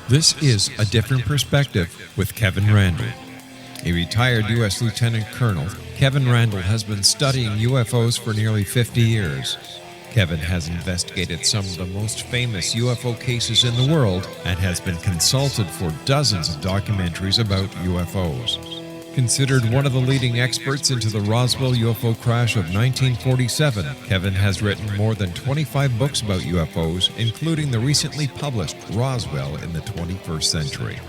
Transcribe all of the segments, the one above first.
This is A Different Perspective with Kevin Randle. A retired U.S. Lieutenant Colonel, Kevin Randle has been studying UFOs for nearly 50 years. Kevin has investigated some of the most famous UFO cases in the world and has been consulted for dozens of documentaries about UFOs. Considered one of the leading experts into the Roswell UFO crash of 1947, Kevin has written more than 25 books about UFOs, including the recently published Roswell in the 21st Century.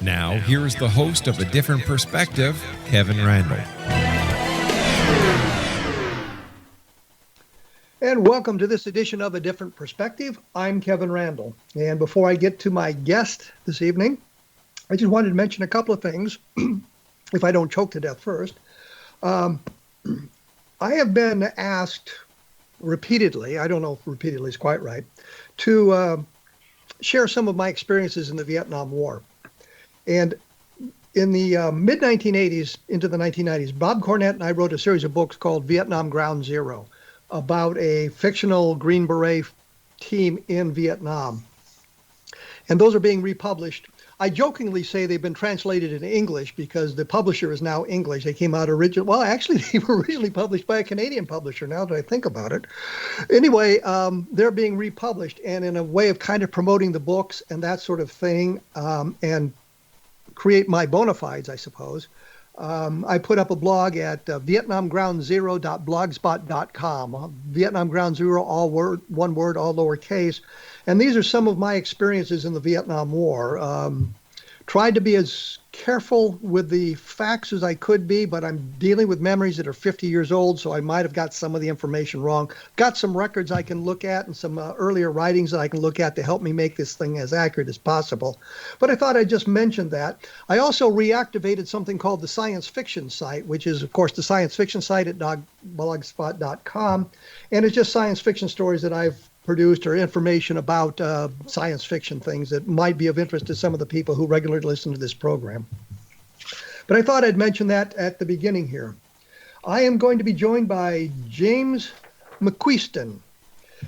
Now, here is the host of A Different Perspective, Kevin Randle. And welcome to this edition of A Different Perspective. I'm Kevin Randle. And before I get to my guest this evening, I just wanted to mention a couple of things, if I don't choke to death first. I have been asked repeatedly, I don't know if repeatedly is quite right, to share some of my experiences in the Vietnam War. And in the mid-1980s into the 1990s, Bob Cornett and I wrote a series of books called Vietnam Ground Zero about a fictional Green Beret team in Vietnam. And those are being republished. I jokingly say they've been translated into English because the publisher is now English. They came out originally, well, actually, they were originally published by a Canadian publisher, now that I think about it. Anyway, they're being republished, and in a way of kind of promoting the books and that sort of thing, and create my bona fides, I suppose. I put up a blog at vietnamgroundzero.blogspot.com. Vietnam Ground Zero, all one word, all lowercase. And these are some of my experiences in the Vietnam War. Tried to be as careful with the facts as I could be, but I'm dealing with memories that are 50 years old, so I might have got some of the information wrong. Got some records I can look at and some earlier writings that I can look at to help me make this thing as accurate as possible. But I thought I'd just mention that. I also reactivated something called the science fiction site, which is, of course, the science fiction site at blogspot.com. And it's just science fiction stories that I've produced or information about science fiction things that might be of interest to some of the people who regularly listen to this program. But I thought I'd mention that at the beginning here. I am going to be joined by James McQUISTON.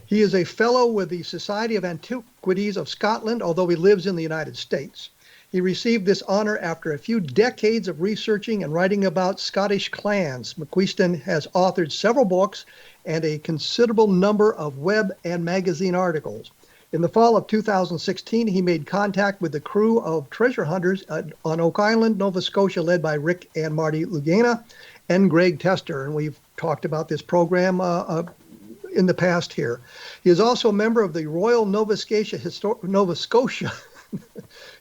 He is a fellow with the Society of Antiquaries of Scotland, although he lives in the United States. He received this honor after a few decades of researching and writing about Scottish clans. McQUISTON has authored several books and a considerable number of web and magazine articles. In the fall of 2016, he made contact with the crew of treasure hunters on Oak Island, Nova Scotia, led by Rick and Marty Lagina and Greg Tester. And we've talked about this program in the past here. He is also a member of the Royal Nova Scotia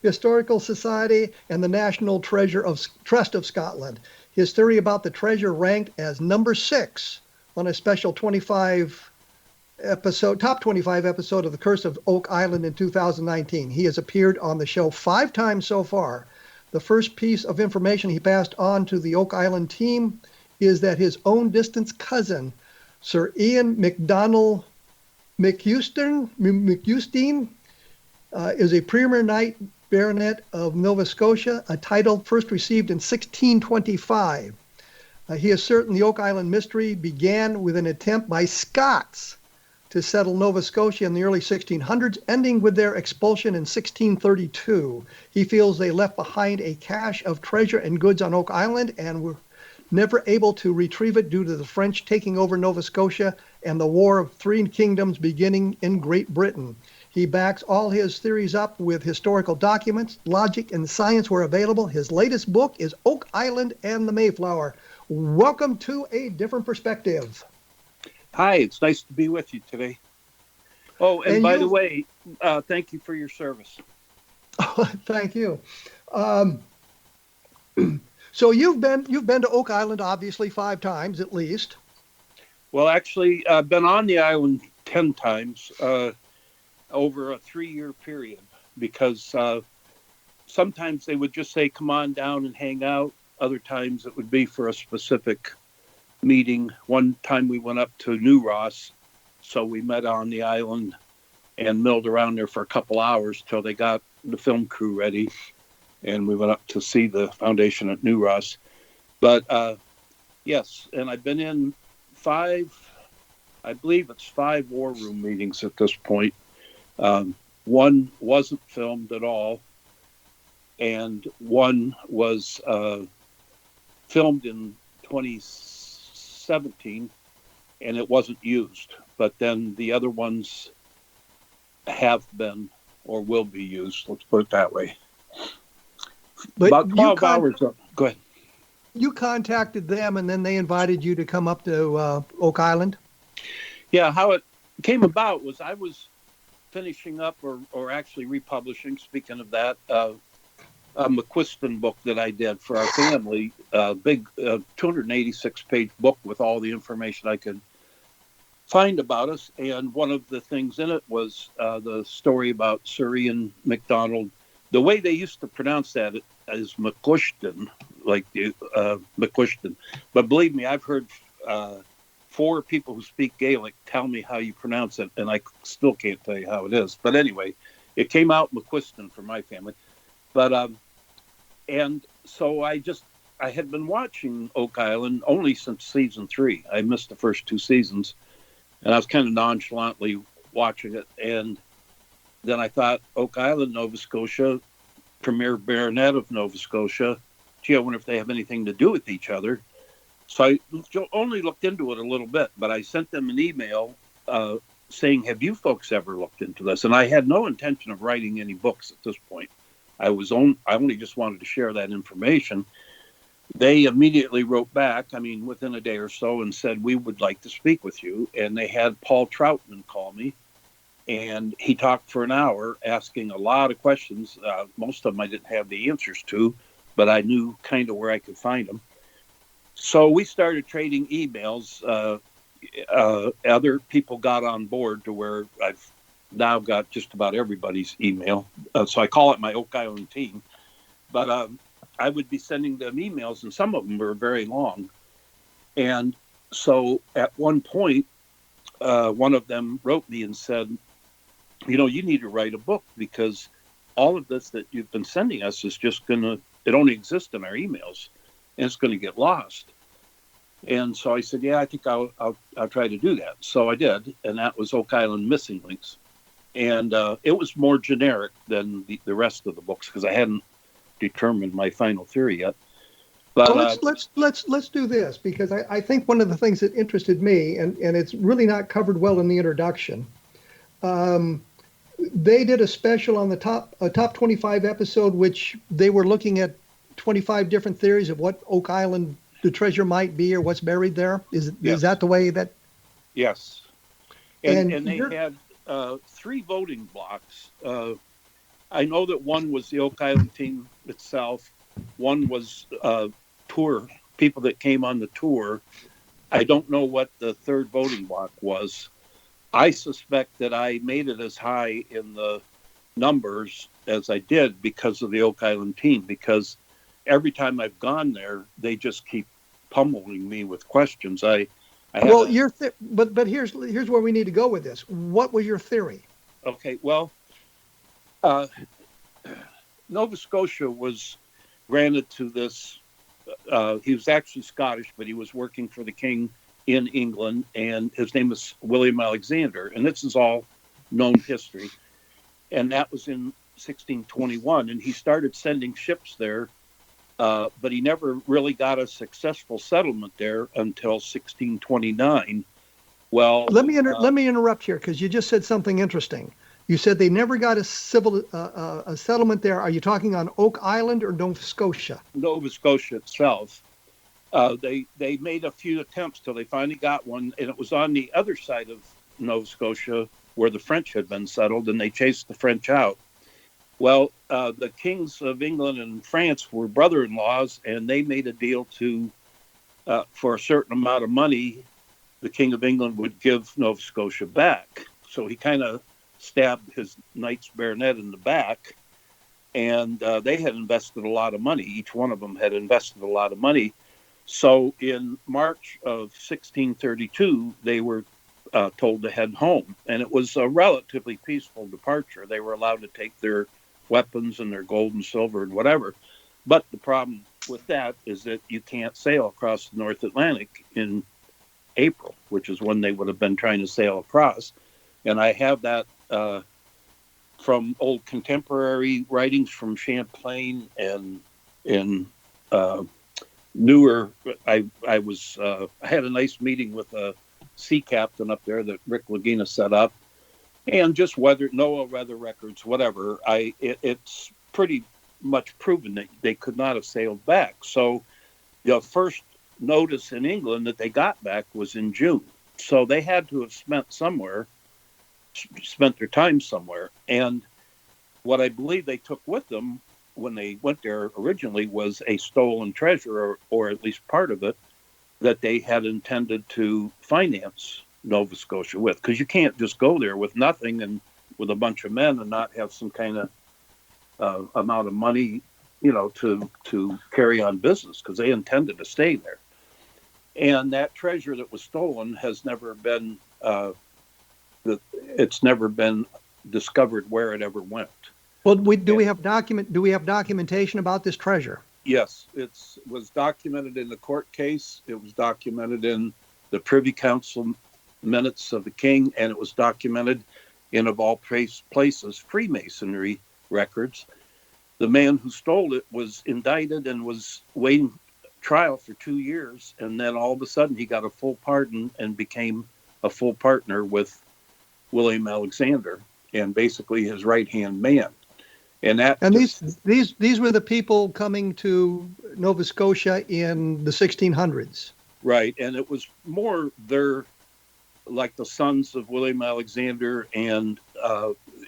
Historical Society and the National Trust of Scotland. His theory about the treasure ranked as number 6 on a special top 25 episode of The Curse of Oak Island in 2019. He has appeared on the show 5 times so far. The first piece of information he passed on to the Oak Island team is that his own distant cousin, Sir Ian MacDonald MacUisdean, is a Premier Knight Baronet of Nova Scotia, a title first received in 1625. He is certain the Oak Island mystery began with an attempt by Scots to settle Nova Scotia in the early 1600s, ending with their expulsion in 1632. He feels they left behind a cache of treasure and goods on Oak Island and were never able to retrieve it due to the French taking over Nova Scotia and the War of Three Kingdoms beginning in Great Britain. He backs all his theories up with historical documents, logic, and science where available. His latest book is Oak Island and the Mayflower. Welcome to A Different Perspective. Hi, it's nice to be with you today. Oh, and by the way, thank you for your service. Thank you. So you've been to Oak Island, obviously, 5 times at least. Well, actually, I've been on the island 10 times over a 3-year period because sometimes they would just say, come on down and hang out. Other times it would be for a specific meeting. One time we went up to New Ross, so we met on the island and milled around there for a couple hours till they got the film crew ready. And we went up to see the foundation at New Ross. But yes, and I've been in 5 I believe it's 5 war room meetings at this point. One wasn't filmed at all, and one was filmed in 2017, and it wasn't used. But then the other ones have been or will be used. Let's put it that way. But About 12 hours. Go ahead. You contacted them, and then they invited you to come up to Oak Island? Yeah, how it came about was I was finishing up or actually republishing, speaking of that, a McQUISTON book that I did for our family, a big 286-page book with all the information I could find about us. And one of the things in it was the story about Sir Ian MacDonald. The way they used to pronounce that is McQUISTON, like the McQUISTON. But believe me, I've heard 4 people who speak Gaelic tell me how you pronounce it, and I still can't tell you how it is. But anyway, it came out McQUISTON for my family. But and so I had been watching Oak Island only since season 3. I missed the first 2 seasons, and I was kind of nonchalantly watching it. And then I thought, Oak Island, Nova Scotia, Premier Baronet of Nova Scotia. Gee, I wonder if they have anything to do with each other. So I only looked into it a little bit, but I sent them an email saying, have you folks ever looked into this? And I had no intention of writing any books at this point. I only just wanted to share that information. They immediately wrote back, within a day or so, and said, we would like to speak with you. And they had Paul Troutman call me, and he talked for an hour asking a lot of questions. Most of them I didn't have the answers to, but I knew kind of where I could find them. So we started trading emails. Other people got on board to where I've now got just about everybody's email. So I call it my Oak Island team. But I would be sending them emails, and some of them were very long. And so at one point, one of them wrote me and said, you need to write a book, because all of this that you've been sending us is just it only exists in our emails, and it's going to get lost. And so I said, yeah, I think I'll try to do that. So I did, and that was Oak Island Missing Links. And it was more generic than the rest of the books, because I hadn't determined my final theory yet. But let's do this, because I think one of the things that interested me, and it's really not covered well in the introduction. They did a special on the top 25 episode, which they were looking at 25 different theories of what Oak Island, the treasure, might be, or what's buried there. Is that the way that? Yes. And they had 3 voting blocks. I know that one was the Oak Island team itself. One was tour people that came on the tour. I don't know what the third voting block was. I suspect that I made it as high in the numbers as I did because of the Oak Island team, because every time I've gone there, they just keep pummeling me with questions. But here's where we need to go with this. What was your theory? Okay, well, Nova Scotia was granted to this. He was actually Scottish, but he was working for the king in England, and his name was William Alexander, and this is all known history. And that was in 1621, and he started sending ships there, but he never really got a successful settlement there until 1629. Well, let me interrupt here, because you just said something interesting. You said they never got a settlement there. Are you talking on Oak Island or Nova Scotia? Nova Scotia itself. They made a few attempts till they finally got one, and it was on the other side of Nova Scotia where the French had been settled, and they chased the French out. Well, the kings of England and France were brother-in-laws, and they made a deal for a certain amount of money, the King of England would give Nova Scotia back. So he kind of stabbed his Knights Baronet in the back, and they had invested a lot of money. Each one of them had invested a lot of money. So in March of 1632, they were told to head home, and it was a relatively peaceful departure. They were allowed to take their weapons and their gold and silver and whatever. But the problem with that is that you can't sail across the North Atlantic in April, which is when they would have been trying to sail across. And I have that from old contemporary writings from Champlain and newer. I had a nice meeting with a sea captain up there that Rick Lagina set up, and just NOAA weather records, whatever. It's pretty much proven that they could not have sailed back. So the first notice in England that they got back was in June. So they had to have spent their time somewhere. And what I believe they took with them when they went there originally was a stolen treasure, or at least part of it, that they had intended to finance Nova Scotia with. Because you can't just go there with nothing and with a bunch of men and not have some kind of amount of money, to carry on business, because they intended to stay there. And that treasure that was stolen has never been it's never been discovered where it ever went. Well, do we have documentation about this treasure? Yes, it was documented in the court case. It was documented in the Privy Council minutes of the King, and it was documented in, of all places, Freemasonry records. The man who stole it was indicted and was waiting trial for 2 years, and then all of a sudden he got a full pardon and became a full partner with William Alexander, and basically his right-hand man. And these were the people coming to Nova Scotia in the 1600s. Right, and it was more like the sons of William Alexander, and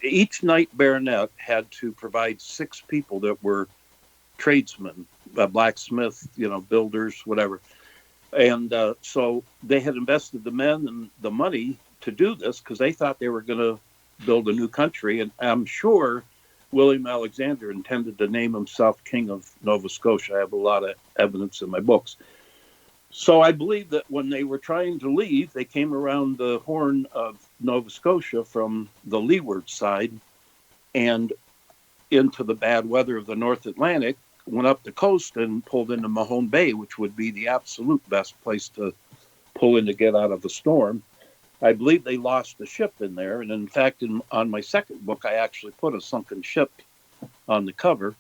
each knight baronet had to provide 6 people that were tradesmen, blacksmith, builders, whatever. And so they had invested the men and the money to do this because they thought they were going to build a new country. And I'm sure William Alexander intended to name himself King of Nova Scotia. I have a lot of evidence in my books. So I believe that when they were trying to leave, they came around the Horn of Nova Scotia from the leeward side and into the bad weather of the North Atlantic, went up the coast and pulled into Mahone Bay, which would be the absolute best place to pull in to get out of the storm. I believe they lost the ship in there. And in fact, on my second book, I actually put a sunken ship on the cover.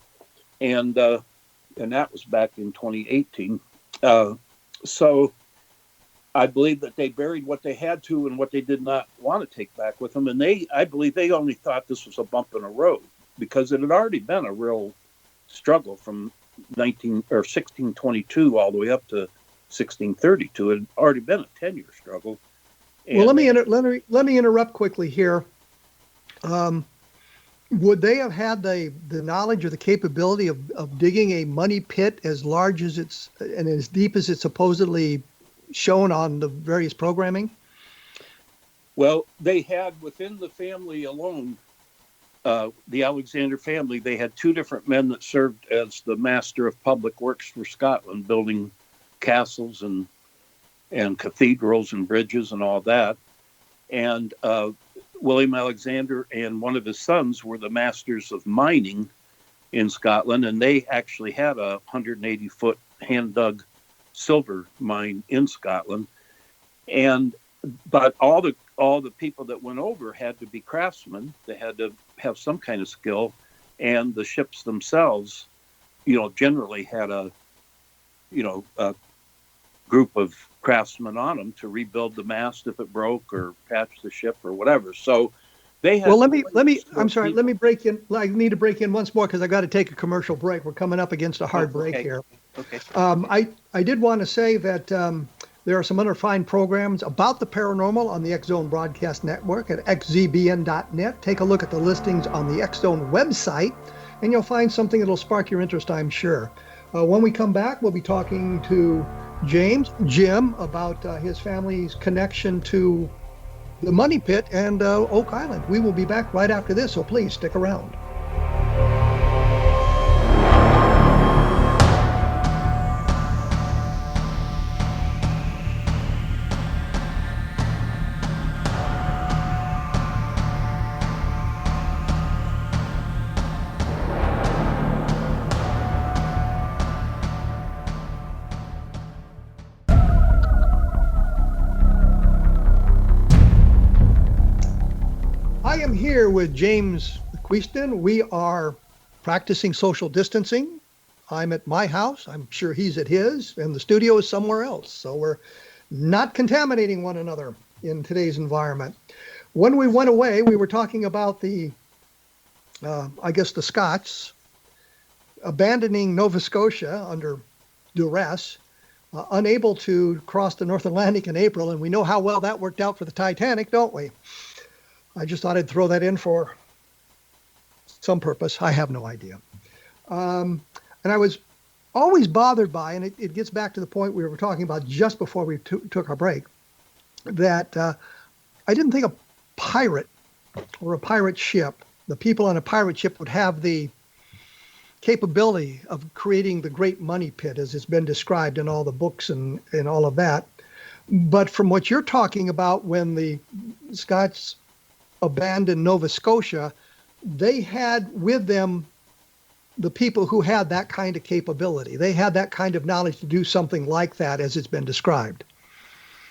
And that was back in 2018. So I believe that they buried what they had to and what they did not want to take back with them. And I believe they only thought this was a bump in a road, because it had already been a real struggle from 1622 all the way up to 1632. It had already been a 10-year struggle. And well, let me interrupt quickly here. Would they have had the knowledge or the capability of digging a money pit as large as and as deep as it's supposedly shown on the various programming? Well, they had within the family alone, the Alexander family, they had 2 different men that served as the master of public works for Scotland, building castles and cathedrals and bridges and all that. And William Alexander and one of his sons were the masters of mining in Scotland, and they actually had a 180-foot hand-dug silver mine in Scotland. But all the people that went over had to be craftsmen. They had to have some kind of skill, and the ships themselves, generally had a group of craftsmen on them to rebuild the mast if it broke, or patch the ship, or whatever. So they had. Well, let me break in. I need to break in once more because I got to take a commercial break. We're coming up against a hard break here. Okay. I did want to say that there are some other fine programs about the paranormal on the X-Zone Broadcast Network at xzbn.net. Take a look at the listings on the X-Zone website, and you'll find something that'll spark your interest, I'm sure. When we come back, we'll be talking to Jim, about his family's connection to the Money Pit and Oak Island. We will be back right after this, so please stick around. I am here with James McQUISTON. We are practicing social distancing. I'm at my house. I'm sure he's at his, and the studio is somewhere else. So we're not contaminating one another in today's environment. When we went away, we were talking about the Scots abandoning Nova Scotia under duress, unable to cross the North Atlantic in April, and we know how well that worked out for the Titanic, don't we? I just thought I'd throw that in for some purpose. I have no idea. And I was always bothered by, and it gets back to the point we were talking about just before we took our break, that I didn't think a pirate or a pirate ship, the people on a pirate ship would have the capability of creating the great money pit as it's been described in all the books and all of that. But from what you're talking about, when the Scots abandoned Nova Scotia, they had with them the people who had that kind of capability. They had that kind of knowledge to do something like that as it's been described.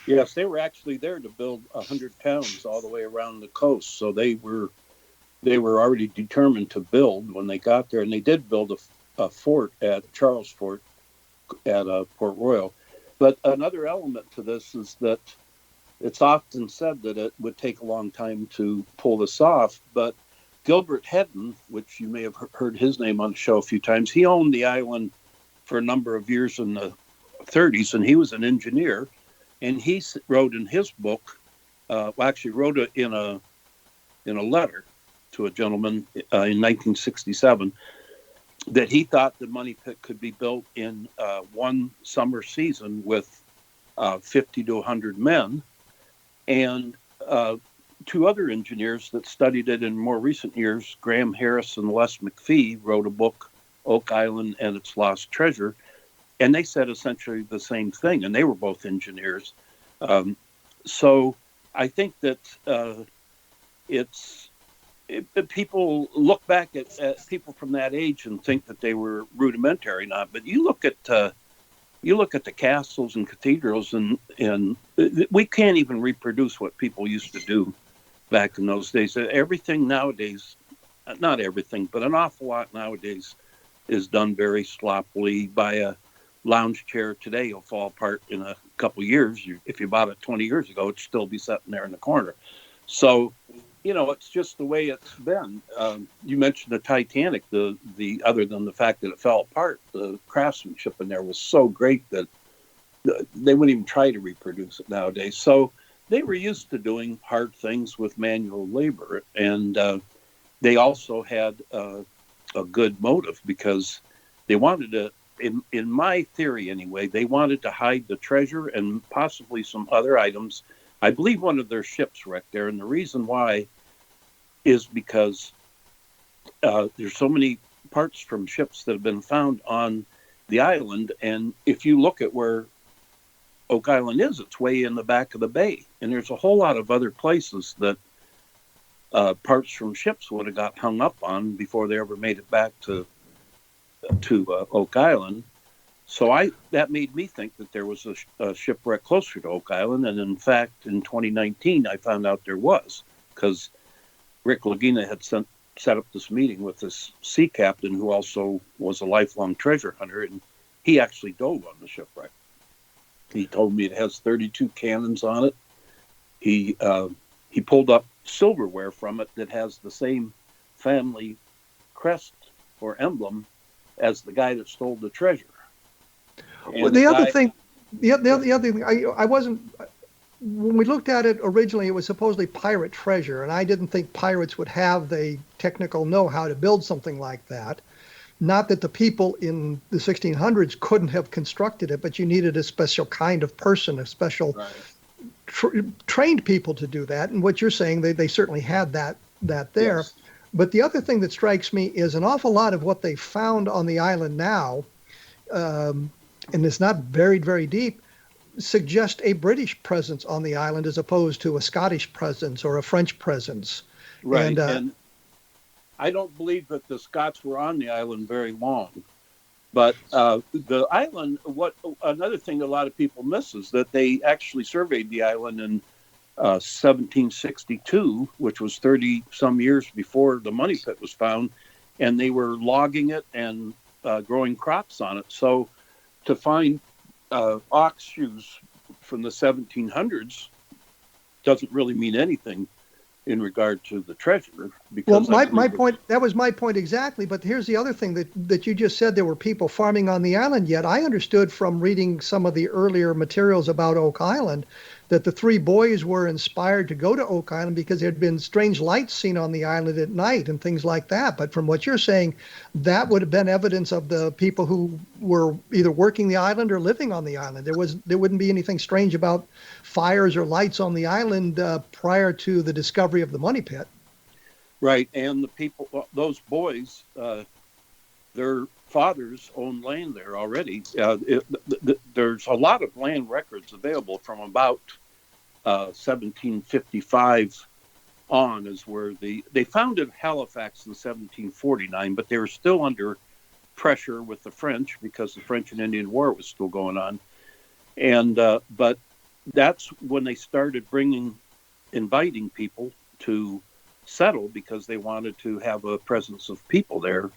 Yes, they were actually there to build 100 towns all the way around the coast. So they were already determined to build when they got there, and they did build a fort at Charles Fort at Port Royal. But another element to this is that it's often said that it would take a long time to pull this off, but Gilbert Hedden, which you may have heard his name on the show a few times, he owned the island for a number of years in the 30s, and he was an engineer. And he wrote in his book, wrote it in a letter to a gentleman in 1967, that he thought the money pit could be built in one summer season with 50 to 100 men. And two other engineers that studied it in more recent years, Graham Harris and Les McPhee, wrote a book, Oak Island and Its Lost Treasure. And they said essentially the same thing, and they were both engineers. So I think that people look back at people from that age and think that they were rudimentary, not. But you look at the castles and cathedrals, and we can't even reproduce what people used to do back in those days. Everything nowadays, not everything, but an awful lot nowadays is done very sloppily. By a lounge chair today, you'll fall apart in a couple of years. If you bought it 20 years ago, it'd still be sitting there in the corner. So, it's just the way it's been. You mentioned the Titanic. The other than the fact that it fell apart, the craftsmanship in there was so great that they wouldn't even try to reproduce it nowadays. So they were used to doing hard things with manual labor, and they also had a good motive, because they wanted to, in my theory anyway, they wanted to hide the treasure and possibly some other items. I believe one of their ships wrecked there, and the reason why is because there's so many parts from ships that have been found on the island, and if you look at where Oak Island is, it's way in the back of the bay, and there's a whole lot of other places that parts from ships would have got hung up on before they ever made it back to Oak Island. So that made me think that there was a shipwreck closer to Oak Island, and in fact, in 2019, I found out there was, because Rick Lagina had set up this meeting with this sea captain who also was a lifelong treasure hunter, and he actually dove on the shipwreck. He told me it has 32 cannons on it. He pulled up silverware from it that has the same family crest or emblem as the guy that stole the treasure. Well, the other thing, I wasn't, when we looked at it originally, it was supposedly pirate treasure, and I didn't think pirates would have the technical know-how to build something like that. Not that the people in the 1600s couldn't have constructed it, but you needed a special kind of person, a special trained people to do that. And what you're saying, they certainly had that there. Yes. But the other thing that strikes me is an awful lot of what they found on the island now, and it's not buried very deep, suggest a British presence on the island as opposed to a Scottish presence or a French presence. Right. And I don't believe that the Scots were on the island very long. But the island, another thing a lot of people miss is that they actually surveyed the island in 1762, which was 30 some years before the money pit was found, and they were logging it and growing crops on it. So to find ox shoes from the 1700s doesn't really mean anything in regard to the treasure. Because my point, that was my point exactly. But here's the other thing that you just said, there were people farming on the island. Yet I understood from reading some of the earlier materials about Oak Island that the three boys were inspired to go to Oak Island because there had been strange lights seen on the island at night and things like that. But from what you're saying, that would have been evidence of the people who were either working the island or living on the island. There wouldn't be anything strange about fires or lights on the island prior to the discovery of the money pit. Right, and the people, those boys, their fathers owned land there already. There's a lot of land records available from about 1755 on, is where they founded Halifax in 1749, but they were still under pressure with the French because the French and Indian War was still going on. And but that's when they started inviting people to settle, because they wanted to have a presence of people there.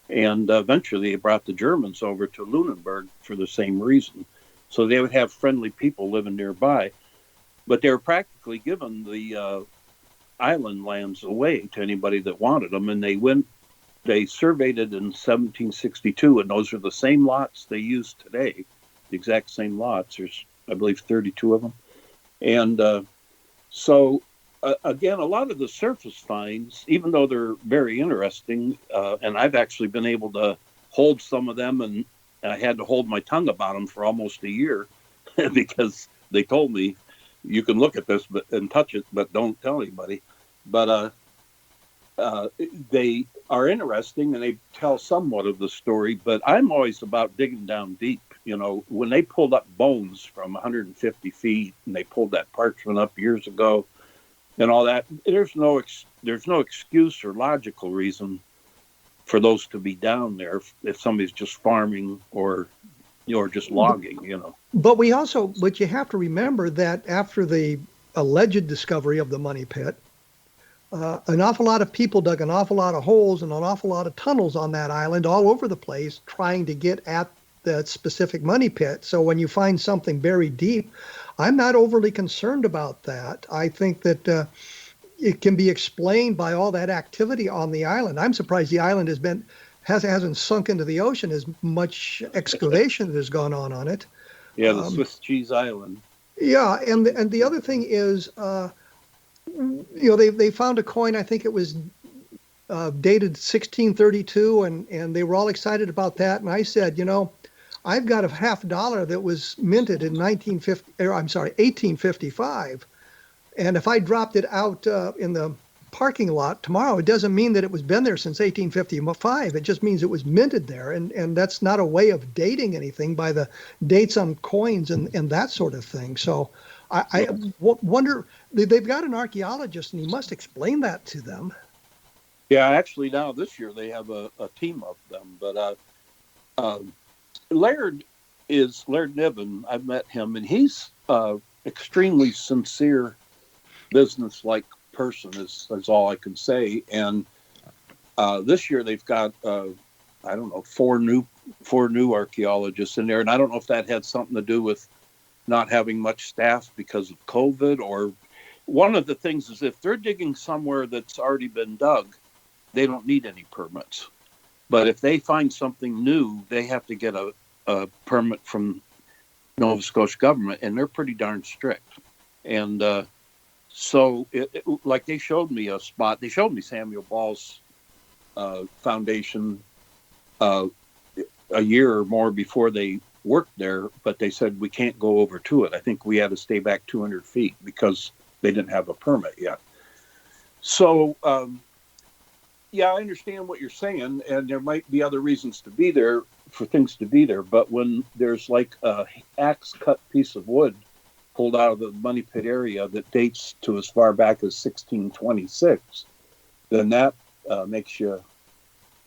And eventually they brought the Germans over to Lunenburg for the same reason. So they would have friendly people living nearby. But they were practically given the island lands away to anybody that wanted them. And they surveyed it in 1762, and those are the same lots they use today, the exact same lots. There's, I believe, 32 of them. And so again, a lot of the surface finds, even though they're very interesting, and I've actually been able to hold some of them, and I had to hold my tongue about them for almost a year because they told me, you can look at this and touch it, but don't tell anybody. But they are interesting, and they tell somewhat of the story, but I'm always about digging down deep. You know, when they pulled up bones from 150 feet, and they pulled that parchment up years ago, and all that, there's no excuse or logical reason for those to be down there if somebody's just farming or just logging, But you have to remember that after the alleged discovery of the money pit, an awful lot of people dug an awful lot of holes and an awful lot of tunnels on that island all over the place trying to get at that specific money pit. So when you find something buried deep, I'm not overly concerned about that. I think that it can be explained by all that activity on the island. I'm surprised the island hasn't sunk into the ocean as much excavation that has gone on it. Yeah, the Swiss cheese island. Yeah, and the other thing is, they found a coin. I think it was dated 1632, and they were all excited about that. And I said, I've got a $50 that was minted in 1855, and if I dropped it out in the parking lot tomorrow, it doesn't mean that it was been there since 1855. It just means it was minted there, and that's not a way of dating anything by the dates on coins and that sort of thing. So I wonder, they've got an archaeologist, and he must explain that to them. Yeah, actually now this year they have a team of them, but Laird Niven, I've met him, and he's extremely sincere, business-like person is all I can say. And this year they've got four new archaeologists in there, and I don't know if that had something to do with not having much staff because of COVID, or one of the things is if they're digging somewhere that's already been dug, they don't need any permits. But if they find something new, they have to get a permit from Nova Scotia government, and they're pretty darn strict. And so, like they showed me a spot. They showed me Samuel Ball's foundation a year or more before they worked there, but they said we can't go over to it. I think we had to stay back 200 feet because they didn't have a permit yet. So, yeah, I understand what you're saying, and there might be other reasons to be there, for things to be there, but when there's like a axe cut piece of wood pulled out of the money pit area that dates to as far back as 1626, then that makes you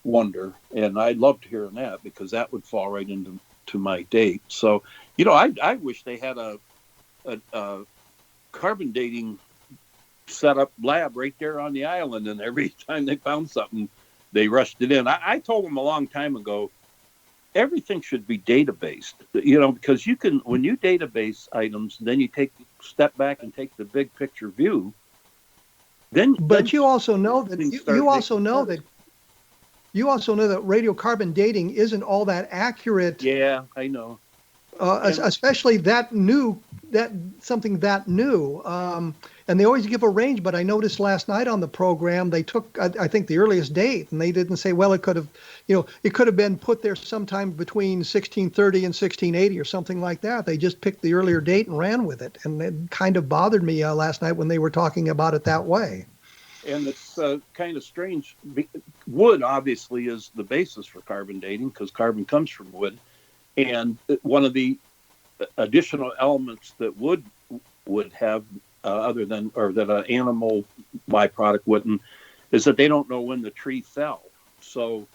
wonder. And I'd love to hear that, because that would fall right into my date. So, I wish they had a carbon dating set up lab right there on the island, and every time they found something, they rushed it in. I told them a long time ago, everything should be data-based, because you can, when you database items, then you step back and take the big picture view. But you also know that radiocarbon dating isn't all that accurate. Yeah, I know. Especially something that new. And they always give a range, but I noticed last night on the program, they took, I think, the earliest date, and they didn't say, well, it could have been put there sometime between 1630 and 1680 or something like that. They just picked the earlier date and ran with it. And it kind of bothered me last night when they were talking about it that way. And it's kind of strange. Wood obviously is the basis for carbon dating because carbon comes from wood. And one of the additional elements that wood would have, other than, or that an animal byproduct wouldn't, is that they don't know when the tree fell. So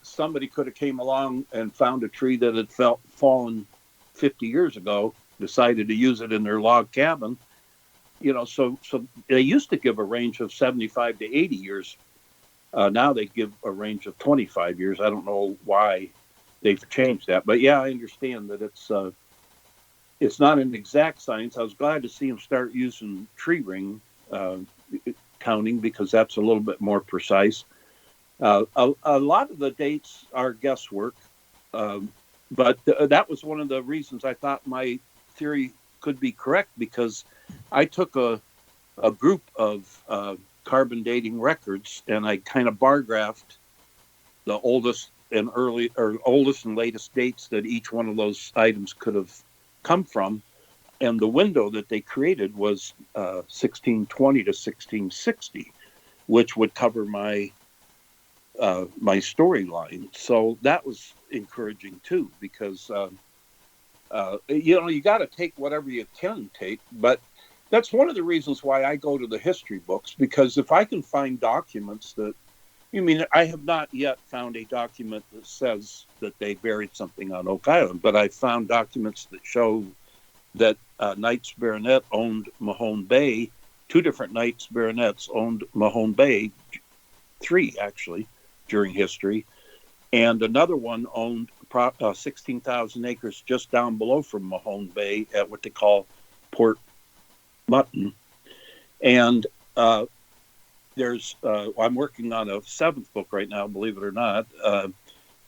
somebody could have came along and found a tree that had fallen 50 years ago, decided to use it in their log cabin. So they used to give a range of 75 to 80 years. Now they give a range of 25 years. I don't know why they've changed that, but yeah, I understand that it's not an exact science. I was glad to see them start using tree ring counting because that's a little bit more precise. A lot of the dates are guesswork, but that was one of the reasons I thought my theory could be correct, because I took a group of carbon dating records and I kind of bar graphed the oldest and latest dates that each one of those items could have come from, and the window that they created was 1620 to 1660, which would cover my storyline. So that was encouraging too, because you got to take whatever you can take. But that's one of the reasons why I go to the history books, because if I can find documents that, I have not yet found a document that says that they buried something on Oak Island, but I found documents that show that Knights Baronet owned Mahone Bay. Two different Knights Baronets owned Mahone Bay, 3 actually, during history. And another one owned 16,000 acres just down below from Mahone Bay at what they call Port Mutton. And I'm working on a 7th book right now, believe it or not. Of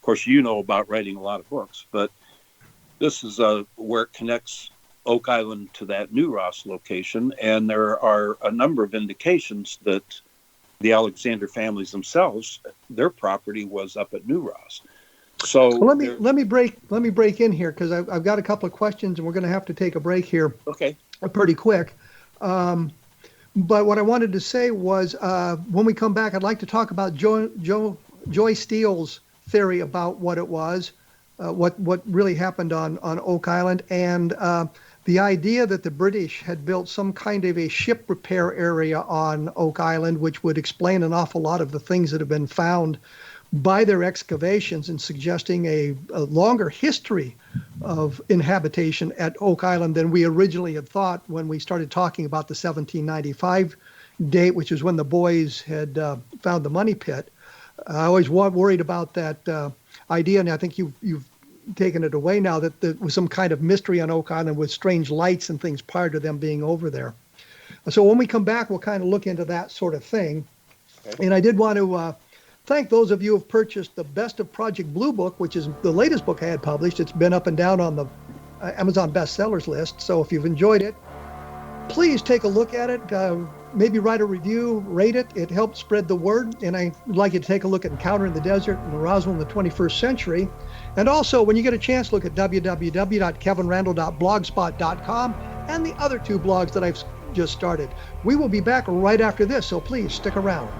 course, about writing a lot of books, but this is where it connects Oak Island to that New Ross location. And there are a number of indications that the Alexander families themselves, their property was up at New Ross. So let me break in here, because I've got a couple of questions and we're going to have to take a break here. Okay. Pretty quick. But what I wanted to say was, when we come back, I'd like to talk about Joy Steele's theory about what it was, what really happened on Oak Island, and the idea that the British had built some kind of a ship repair area on Oak Island, which would explain an awful lot of the things that have been found by their excavations, and suggesting a longer history of inhabitation at Oak Island than we originally had thought when we started talking about the 1795 date, which is when the boys had found the money pit. I always worried about that idea, and I think you've taken it away now, that there was some kind of mystery on Oak Island with strange lights and things prior to them being over there. So when we come back, we'll kind of look into that sort of thing. Okay. And I did want to thank those of you who have purchased the Best of Project Blue book, which is the latest book I had published. It's been up and down on the Amazon bestsellers list. So if you've enjoyed it, please take a look at it. Maybe write a review, rate it. It helps spread the word. And I'd like you to take a look at Encounter in the Desert and Roswell in the 21st Century. And also, when you get a chance, look at www.kevinrandle.blogspot.com and the other 2 blogs that I've just started. We will be back right after this, so please stick around.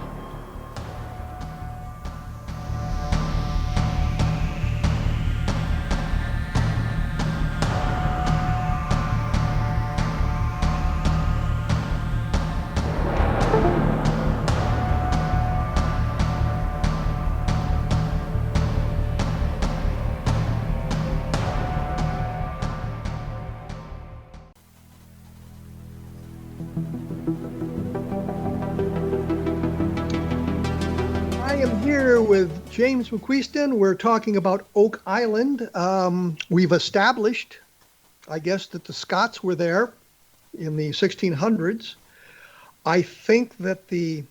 I am here with James McQUISTON. We're talking about Oak Island. We've established, I guess, that the Scots were there in the 1600s. I think that the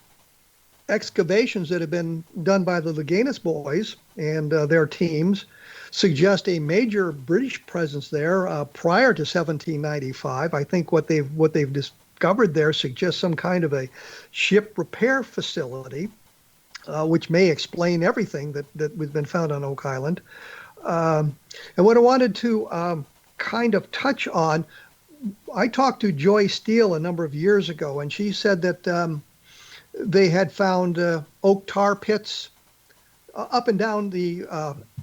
excavations that have been done by the Lagina boys and their teams suggest a major British presence there prior to 1795. I think what they've discovered there suggests some kind of a ship repair facility, which may explain everything that has been found on Oak Island. And what I wanted to kind of touch on, I talked to Joy Steele a number of years ago, and she said that they had found oak tar pits up and down the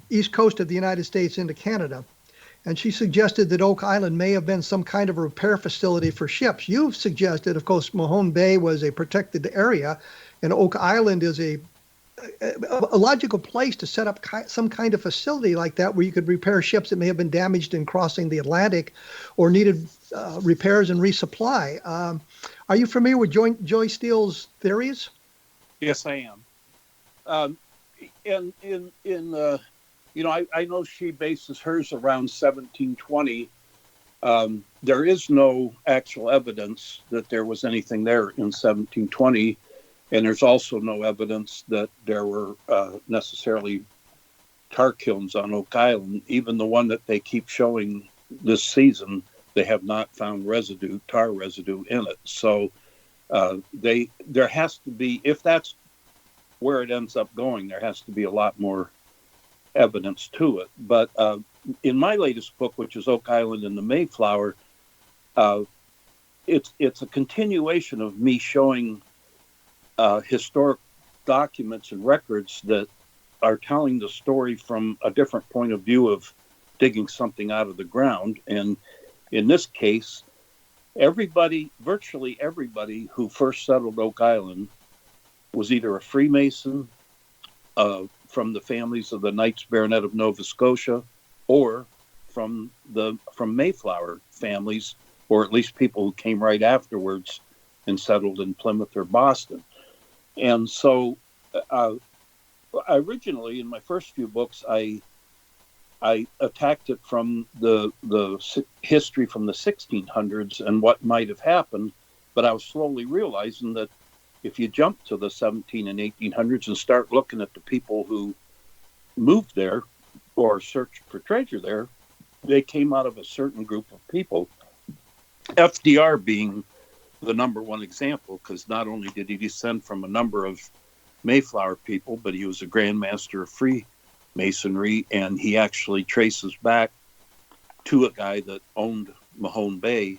east coast of the United States into Canada. And she suggested that Oak Island may have been some kind of a repair facility for ships. You've suggested, of course, Mahone Bay was a protected area, and Oak Island is a logical place to set up some kind of facility like that where you could repair ships that may have been damaged in crossing the Atlantic or needed repairs and resupply. Are you familiar with Joy Steele's theories? Yes, I am. I know she bases hers around 1720. There is no actual evidence that there was anything there in 1720. And there's also no evidence that there were necessarily tar kilns on Oak Island. Even the one that they keep showing this season, they have not found tar residue in it. So there has to be, if that's where it ends up going, there has to be a lot more evidence to it. But in my latest book, which is Oak Island and the Mayflower, it's a continuation of me showing historic documents and records that are telling the story from a different point of view of digging something out of the ground. And in this case, virtually everybody who first settled Oak Island was either a Freemason from the families of the Knights Baronet of Nova Scotia, or from Mayflower families, or at least people who came right afterwards and settled in Plymouth or Boston. And so originally in my first few books, I attacked it from the history from the 1600s and what might have happened. But I was slowly realizing that if you jump to the 17 and 1800s and start looking at the people who moved there or searched for treasure there, they came out of a certain group of people. FDR being the number one example, because not only did he descend from a number of Mayflower people, but he was a Grand Master of Freemasonry, and he actually traces back to a guy that owned Mahone Bay,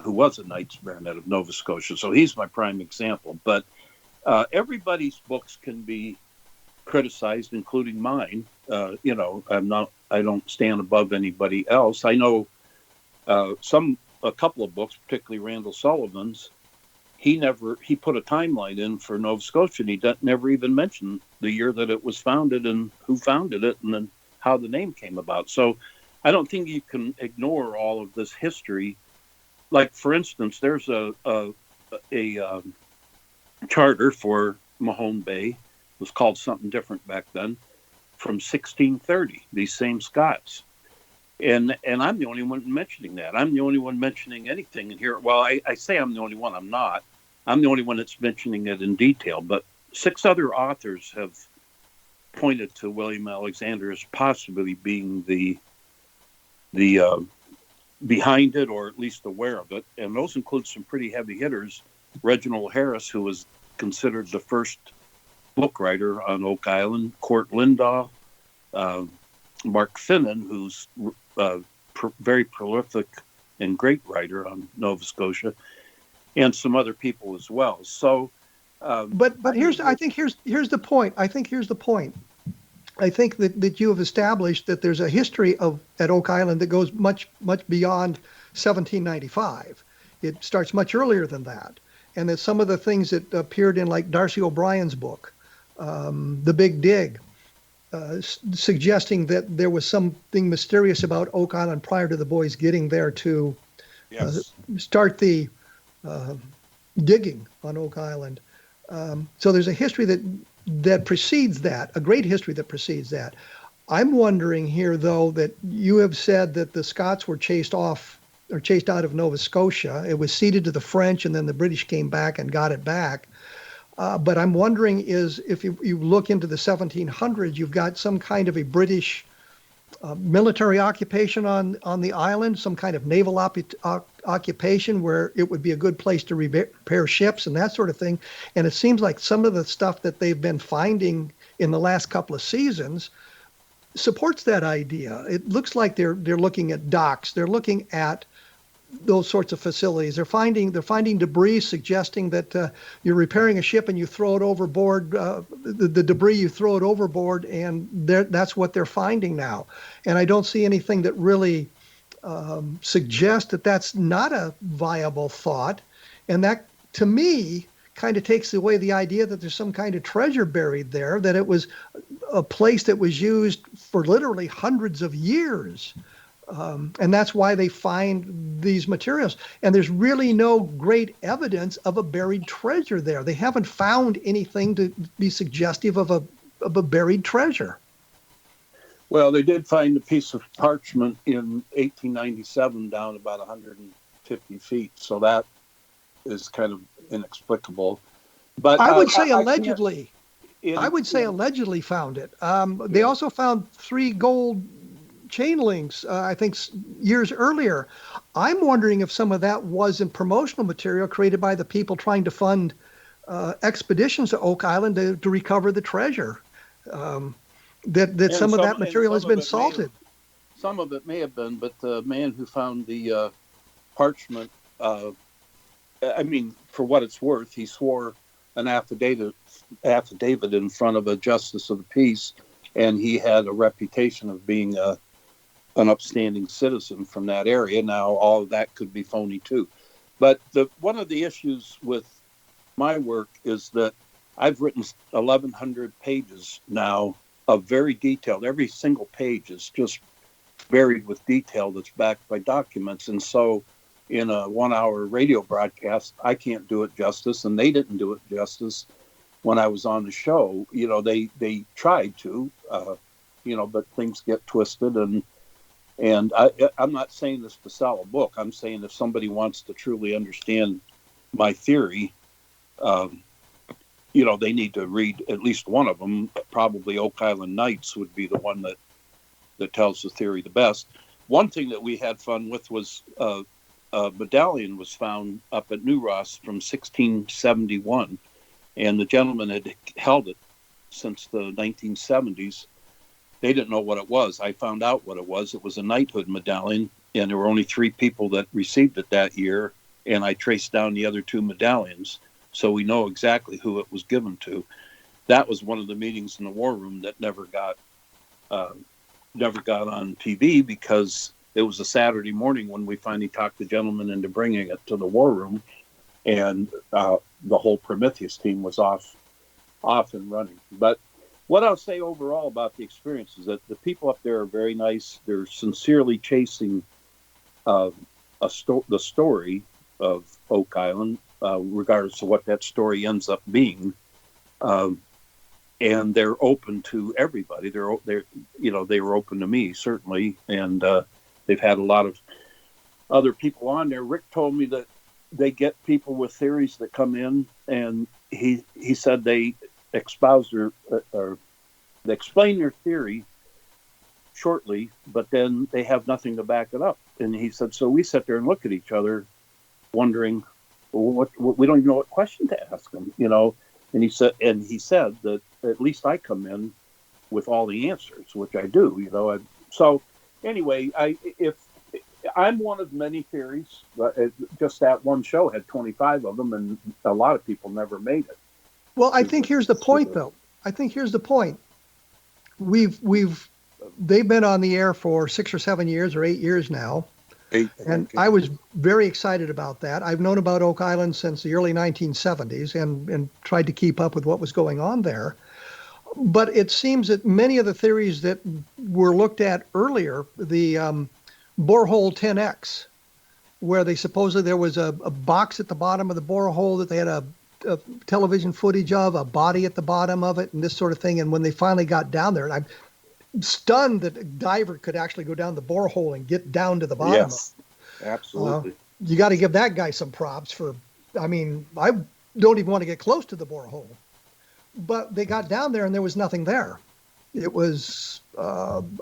who was a Knights Baronet of Nova Scotia. So he's my prime example. But everybody's books can be criticized, including mine. I don't stand above anybody else. I know a couple of books, particularly Randle Sullivan's, he put a timeline in for Nova Scotia, and he never even mentioned the year that it was founded and who founded it and then how the name came about. So I don't think you can ignore all of this history. Like, for instance, there's a charter for Mahone Bay. It was called something different back then, from 1630, these same Scots. And I'm the only one mentioning that. I'm the only one mentioning anything in here. Well, I say I'm the only one. I'm not. I'm the only one that's mentioning it in detail. But 6 other authors have pointed to William Alexander as possibly being the behind it, or at least aware of it. And those include some pretty heavy hitters. Reginald Harris, who was considered the first book writer on Oak Island, Court Lindahl, Mark Finnan, who's very prolific and great writer on Nova Scotia, and some other people as well. So, but here's the point. I think that you have established that there's a history at Oak Island that goes much beyond 1795. It starts much earlier than that, and that some of the things that appeared in, like, Darcy O'Brien's book, The Big Dig, suggesting that there was something mysterious about Oak Island prior to the boys getting there to start the digging on Oak Island. So there's a history that precedes that, a great history that precedes that. I'm wondering here, though, that you have said that the Scots were chased off or chased out of Nova Scotia. It was ceded to the French, and then the British came back and got it back. But I'm wondering is if you look into the 1700s, you've got some kind of a British military occupation on the island, some kind of naval occupation where it would be a good place to repair ships and that sort of thing. And it seems like some of the stuff that they've been finding in the last couple of seasons supports that idea. It looks like they're looking at docks. They're looking at those sorts of facilities. They're finding debris suggesting that you're repairing a ship and you throw it overboard. The debris, you throw it overboard, and that's what they're finding now. And I don't see anything that really suggests that that's not a viable thought. And that, to me, kind of takes away the idea that there's some kind of treasure buried there, that it was a place that was used for literally hundreds of years. And that's why they find these materials. And there's really no great evidence of a buried treasure there. They haven't found anything to be suggestive of a buried treasure. Well, they did find a piece of parchment in 1897 down about 150 feet. So that is kind of inexplicable. But I would say allegedly. I would say allegedly found it. They also found 3 gold chain links, I think years earlier. I'm wondering if some of that wasn't promotional material created by the people trying to fund expeditions to Oak Island to recover the treasure. That some of that material has been salted. Some of it may have been, but the man who found the parchment, I mean, for what it's worth, he swore an affidavit in front of a justice of the peace, and he had a reputation of being an upstanding citizen from that area. Now, all of that could be phony too. But one of the issues with my work is that I've written 1,100 pages now of very detailed. Every single page is just buried with detail that's backed by documents. And so in a 1-hour radio broadcast, I can't do it justice, and they didn't do it justice when I was on the show. You know, they tried to, but things get twisted. And I'm not saying this to sell a book. I'm saying if somebody wants to truly understand my theory, they need to read at least one of them. Probably Oak Island Nights would be the one that tells the theory the best. One thing that we had fun with was a medallion was found up at New Ross from 1671, and the gentleman had held it since the 1970s. They didn't know what it was. I found out what it was. It was a knighthood medallion, and there were only 3 people that received it that year, and I traced down the other 2 medallions, so we know exactly who it was given to. That was one of the meetings in the war room that never got on TV, because it was a Saturday morning when we finally talked the gentleman into bringing it to the war room, and the whole Prometheus team was off and running. But what I'll say overall about the experience is that the people up there are very nice. They're sincerely chasing the story of Oak Island, regardless of what that story ends up being. And they're open to everybody. They were open to me, certainly, and they've had a lot of other people on there. Rick told me that they get people with theories that come in, and he said they espouse they explain their theory shortly, but then they have nothing to back it up. And he said, so we sit there and look at each other, wondering, well, what we don't even know what question to ask them, And he said that at least I come in with all the answers, which I do, So anyway, if I'm one of many theories, just that one show had 25 of them, and a lot of people never made it. Well, I think here's the point, though. They've been on the air for 6 or 7 years or 8 years now. 8. And I was very excited about that. I've known about Oak Island since the early 1970s and tried to keep up with what was going on there. But it seems that many of the theories that were looked at earlier, the borehole 10X, where they supposedly there was a box at the bottom of the borehole that they had a television footage of, a body at the bottom of it, and this sort of thing. And when they finally got down there, and I'm stunned that a diver could actually go down the borehole and get down to the bottom. Yes, absolutely. You got to give that guy some props for, I mean, I don't even want to get close to the borehole. But they got down there and there was nothing there. It was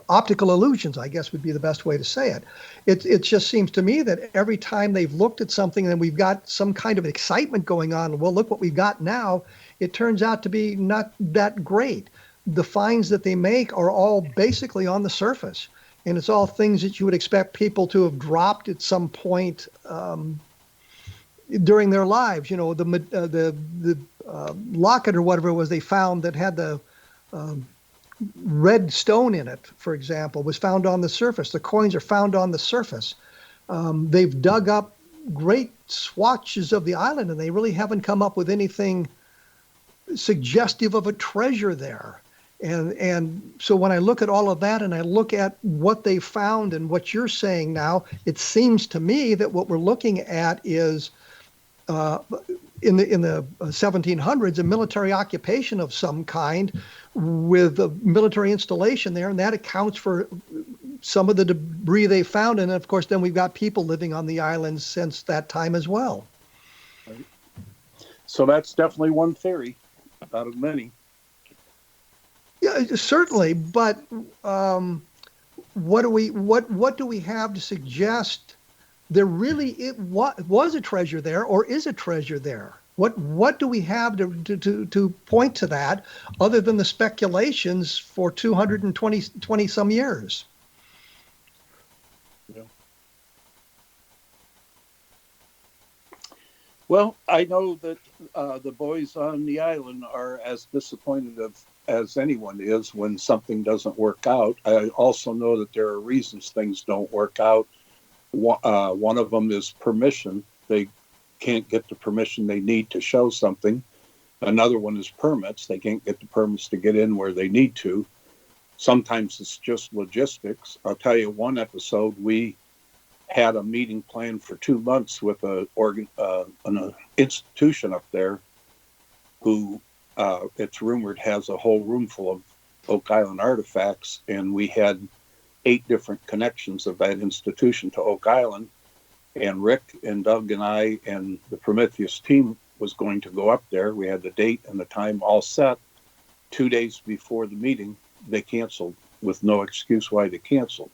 optical illusions, I guess would be the best way to say it. It just seems to me that every time they've looked at something and we've got some kind of excitement going on, well, look what we've got now, it turns out to be not that great. The finds that they make are all basically on the surface, and it's all things that you would expect people to have dropped at some point during their lives. You know, the locket or whatever it was they found that had the red stone in it, for example, was found on the surface. The coins are found on the surface. They've dug up great swatches of the island, and they really haven't come up with anything suggestive of a treasure there. And so when I look at all of that and I look at what they found and what you're saying now, it seems to me that what we're looking at is in the 1700s, a military occupation of some kind with a military installation there, and that accounts for some of the debris they found. And of course, then we've got people living on the island since that time as well. Right. So that's definitely one theory out of many. Yeah, certainly. But what do we have to suggest there really was a treasure there, or is a treasure there? What do we have to point to that, other than the speculations for 220 some years? Yeah. Well, I know that the boys on the island are as disappointed as anyone is when something doesn't work out. I also know that there are reasons things don't work out. One of them is permission. They can't get the permission they need to show something. Another one is permits. They can't get the permits to get in where they need to. Sometimes it's just logistics. I'll tell you one episode, we had a meeting planned for 2 months with an institution up there who it's rumored has a whole room full of Oak Island artifacts, and we had 8 different connections of that institution to Oak Island. And Rick and Doug and I and the Prometheus team was going to go up there. We had the date and the time all set. 2 days before the meeting, they canceled with no excuse why they canceled.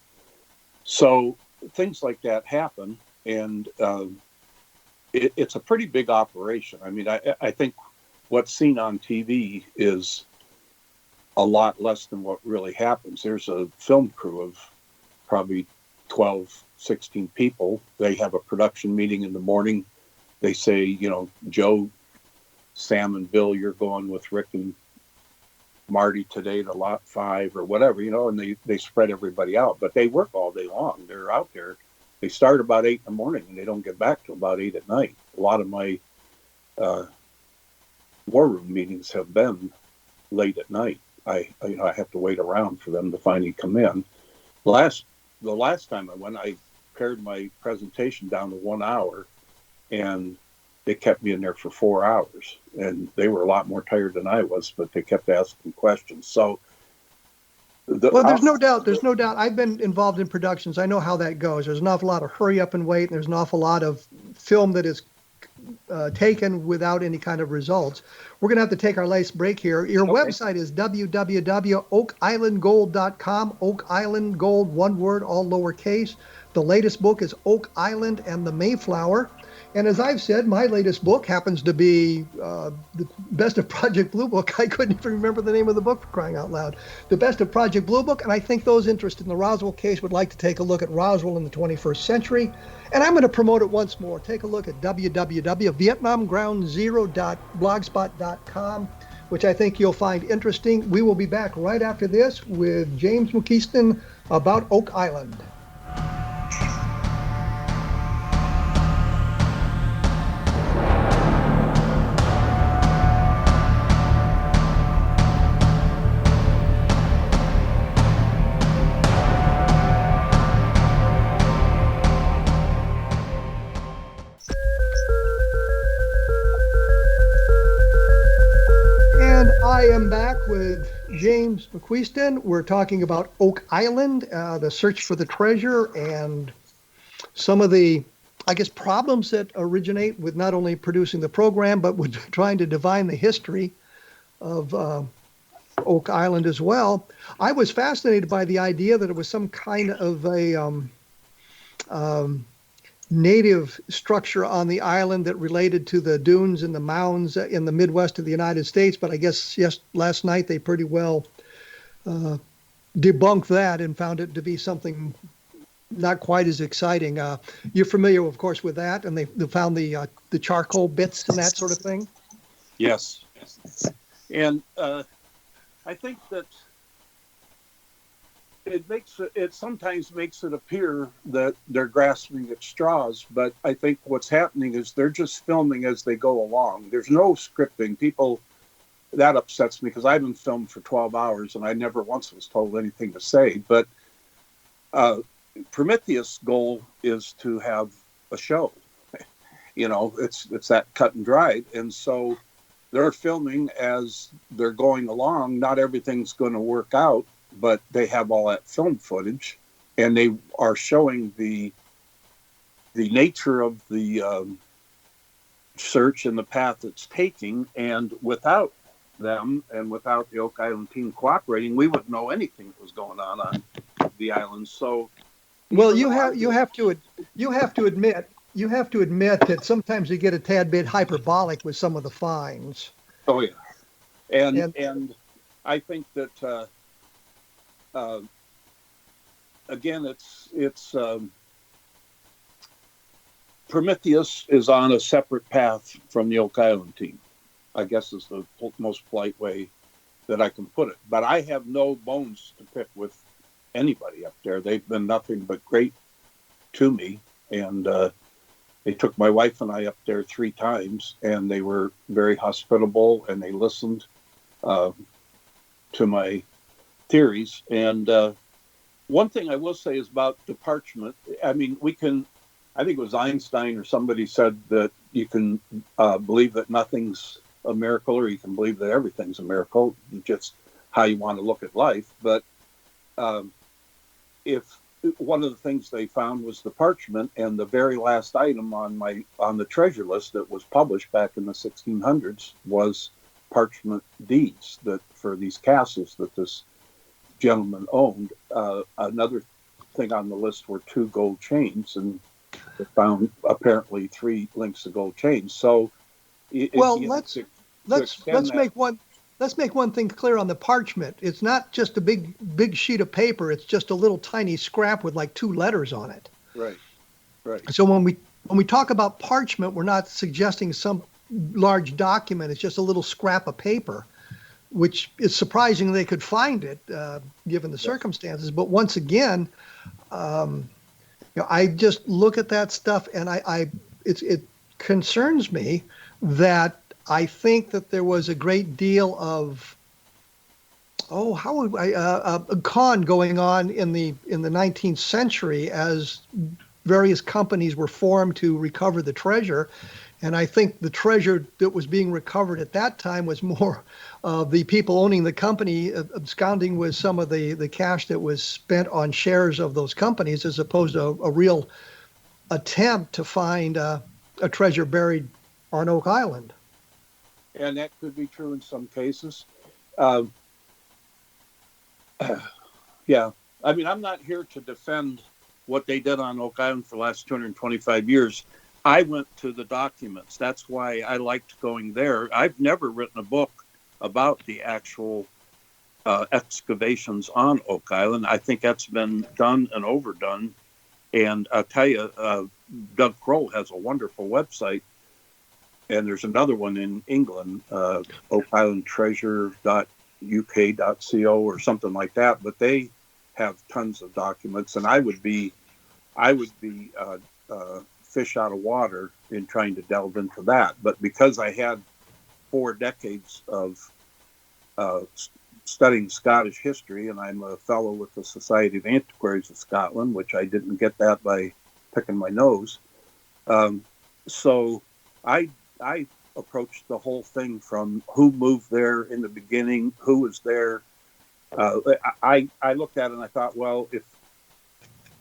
So things like that happen, and it's a pretty big operation. I mean, I think what's seen on TV is a lot less than what really happens. There's a film crew of probably 12, 16 people. They have a production meeting in the morning. They say, you know, Joe, Sam, and Bill, you're going with Rick and Marty today to lot 5 or whatever, you know, and they spread everybody out. But they work all day long. They're out there. They start about 8 in the morning and they don't get back till about 8 at night. A lot of my war room meetings have been late at night. I have to wait around for them to finally come in. The last time I went, I pared my presentation down to 1 hour, and they kept me in there for 4 hours. And they were a lot more tired than I was, but they kept asking questions. So, there's no doubt. I've been involved in productions. I know how that goes. There's an awful lot of hurry up and wait, and there's an awful lot of film that is taken without any kind of results. We're going to have to take our last break here. Your website is www.oakislandgold.com. Oak Island Gold, one word, all lowercase. The latest book is Oak Island and the Mayflower. And as I've said, my latest book happens to be the Best of Project Blue Book. I couldn't even remember the name of the book, for crying out loud. The Best of Project Blue Book, and I think those interested in the Roswell case would like to take a look at Roswell in the 21st century. And I'm going to promote it once more. Take a look at www.vietnamgroundzero.blogspot.com, which I think you'll find interesting. We will be back right after this with James McQUISTON about Oak Island. I am back with James McQUISTON. We're talking about Oak Island, the search for the treasure, and some of the, I guess, problems that originate with not only producing the program, but with trying to divine the history of Oak Island as well. I was fascinated by the idea that it was some kind of a native structure on the island that related to the dunes and the mounds in the Midwest of the United States. But I guess last night they pretty well debunked that and found it to be something not quite as exciting. You're familiar, of course, with that, and they found the charcoal bits and that sort of thing. Yes, and I think that it sometimes makes it appear that they're grasping at straws, but I think what's happening is they're just filming as they go along. There's no scripting. That upsets me because I've been filmed for 12 hours and I never once was told anything to say. But Prometheus' goal is to have a show. It's that cut and dried. And so they're filming as they're going along. Not everything's going to work out, but they have all that film footage, and they are showing the nature of the search and the path it's taking. And without them and without the Oak Island team cooperating, we wouldn't know anything that was going on the island. So, well, you have to admit that sometimes you get a tad bit hyperbolic with some of the finds. Oh yeah, and I think that. Again, it's Prometheus is on a separate path from the Oak Island team, I guess is the most polite way that I can put it. But I have no bones to pick with anybody up there. They've been nothing but great to me. And they took my wife and I up there 3 times, and they were very hospitable, and they listened to my theories. And one thing I will say is about the parchment. I mean, I think it was Einstein or somebody said that you can believe that nothing's a miracle, or you can believe that everything's a miracle, just how you want to look at life. But if one of the things they found was the parchment, and the very last item on the treasure list that was published back in the 1600s was parchment deeds that for these castles that this gentleman owned. Another thing on the list were 2 gold chains, and they found apparently 3 links of gold chains. So, let's make one thing clear on the parchment. It's not just a big sheet of paper. It's just a little tiny scrap with like 2 letters on it. Right. So when we talk about parchment, we're not suggesting some large document. It's just a little scrap of paper, which is surprising they could find it given the circumstances. But once again, I just look at that stuff, and it concerns me that I think that there was a great deal of a con going on in the 19th century as various companies were formed to recover the treasure. And I think the treasure that was being recovered at that time was more the people owning the company absconding with some of the cash that was spent on shares of those companies, as opposed to a real attempt to find a treasure buried on Oak Island. And that could be true in some cases. Yeah. I mean, I'm not here to defend what they did on Oak Island for the last 225 years. I went to the documents. That's why I liked going there. I've never written a book about the actual excavations on Oak Island. I think that's been done and overdone. And I'll tell you, Doug Kroll has a wonderful website. And there's another one in England, oakislandtreasure.uk.co or something like that. But they have tons of documents, and I would be fish out of water in trying to delve into that. But because I had 4 decades of studying Scottish history, and I'm a fellow with the Society of Antiquaries of Scotland, which I didn't get that by picking my nose. So I approached the whole thing from who moved there in the beginning, who was there. I looked at it and I thought, well, if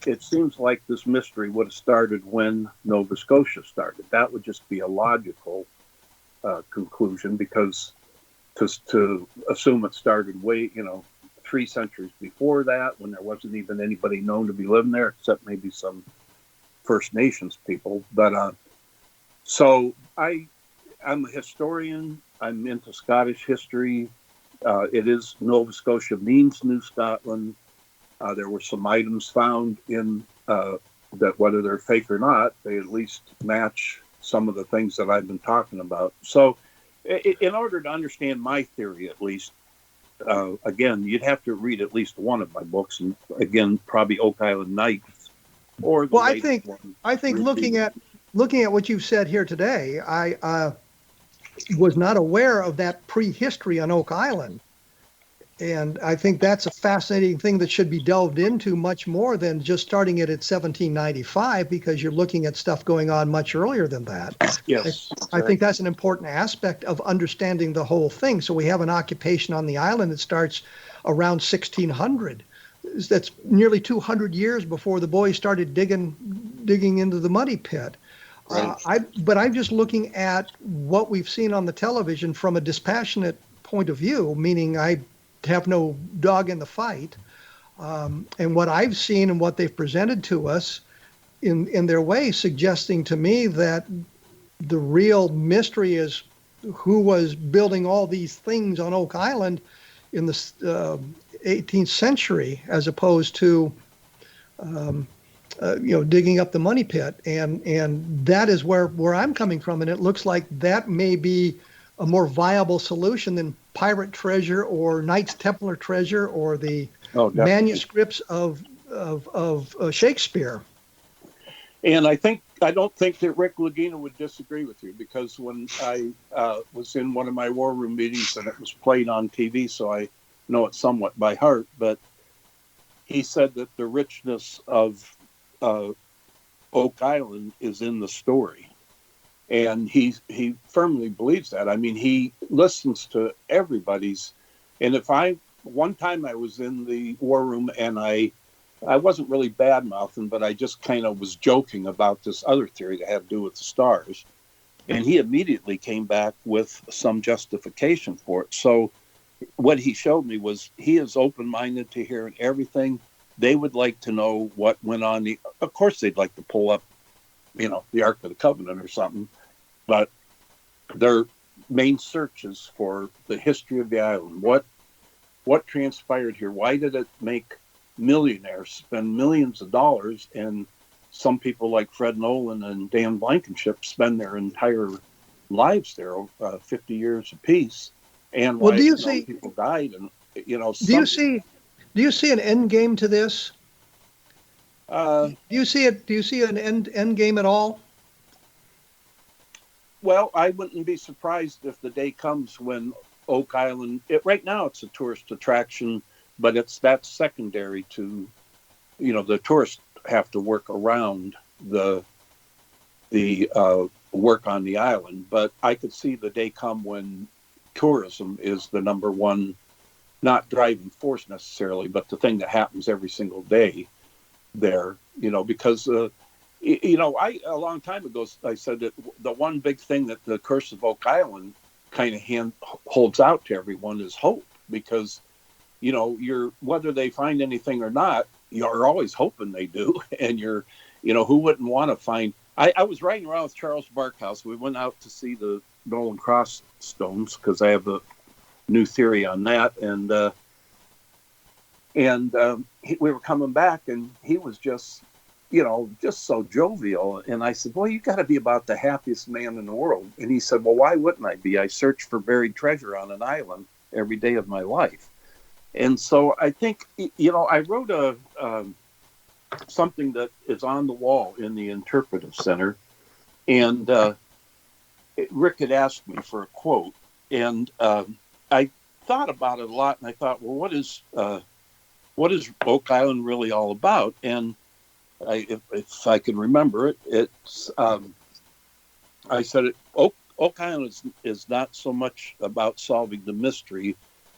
it seems like this mystery would have started when Nova Scotia started, that would just be a logical conclusion, because to assume it started way, 3 centuries before that, when there wasn't even anybody known to be living there except maybe some First Nations people. But so I'm a historian. I'm into Scottish history. It is Nova Scotia means New Scotland. There were some items found in that, whether they're fake or not, they at least match some of the things that I've been talking about. So in order to understand my theory, at least, again, you'd have to read at least one of my books, and again, probably Oak Island Nights. Or the I think looking at what you've said here today, I was not aware of that prehistory on Oak Island. And I think that's a fascinating thing that should be delved into much more than just starting it at 1795, because you're looking at stuff going on much earlier than that. Yes. I think that's an important aspect of understanding the whole thing. So we have an occupation on the island that starts around 1600. That's nearly 200 years before the boys started digging into the muddy pit. Right. But I'm just looking at what we've seen on the television from a dispassionate point of view, meaning I have no dog in the fight. And what I've seen and what they've presented to us in their way, suggesting to me that the real mystery is who was building all these things on Oak Island in the 18th century, as opposed to digging up the money pit. And that is where I'm coming from. And it looks like that may be a more viable solution than pirate treasure or Knights Templar treasure or the manuscripts of Shakespeare. And I don't think that Rick Lagina would disagree with you, because when I was in one of my war room meetings and it was played on TV, so I know it somewhat by heart, but he said that the richness of Oak Island is in the story. And he firmly believes that. I mean, he listens to everybody's. And one time I was in the war room and I wasn't really bad mouthing, but I just kind of was joking about this other theory that had to do with the stars. And he immediately came back with some justification for it. So what he showed me was he is open-minded to hearing everything. They would like to know what went on. Of course, they'd like to pull up, the Ark of the Covenant or something. But their main search is for the history of the island. What transpired here? Why did it make millionaires spend millions of dollars, and some people like Fred Nolan and Dan Blankenship spend their entire lives there, 50 years apiece? And why people died? And do you see an end game to this? Do you see an end game at all? Well, I wouldn't be surprised if the day comes when Oak Island, right now it's a tourist attraction, but that's secondary to, the tourists have to work around the work on the island. But I could see the day come when tourism is the number one, not driving force necessarily, but the thing that happens every single day there, because a long time ago, I said that the one big thing that the Curse of Oak Island kind of holds out to everyone is hope, because, whether they find anything or not, you're always hoping they do. And who wouldn't want to find, I was riding around with Charles Barkhouse. We went out to see the Nolan Cross stones, because I have a new theory on that. And we were coming back and he was just so jovial. And I said, well, you got to be about the happiest man in the world. And he said, well, why wouldn't I be? I search for buried treasure on an island every day of my life. And so I think, I wrote something that is on the wall in the Interpretive Center. And Rick had asked me for a quote. And I thought about it a lot. And I thought, well, what is Oak Island really all about? And if I can remember it, it's I said Oak Oak Island is not so much about solving the mystery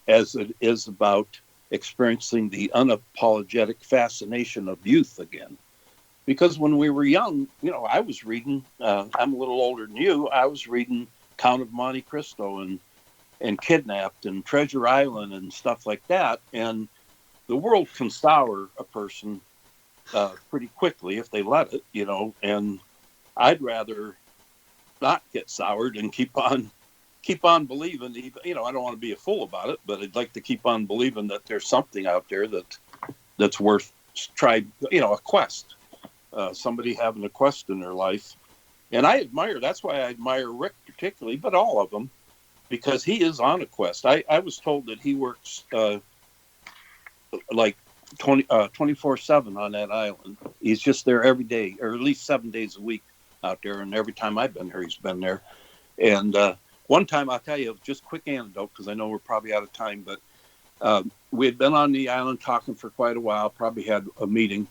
as it is about experiencing the unapologetic fascination of youth again. Because when we were young, I was reading, I'm a little older than you, I was reading Count of Monte Cristo and Kidnapped and Treasure Island and stuff like that. And the world can sour a person pretty quickly if they let it, and I'd rather not get soured and keep on believing. I don't want to be a fool about it, but I'd like to keep on believing that there's something out there that's worth trying, a quest. Somebody having a quest in their life. And that's why I admire Rick particularly, but all of them, because he is on a quest. I was told that he works like 24/7 on that island. He's just there every day, or at least 7 days a week out there. And every time I've been there, he's been there. And one time, I'll tell you, just quick anecdote, because I know we're probably out of time, but we had been on the island talking for quite a while, probably had a meeting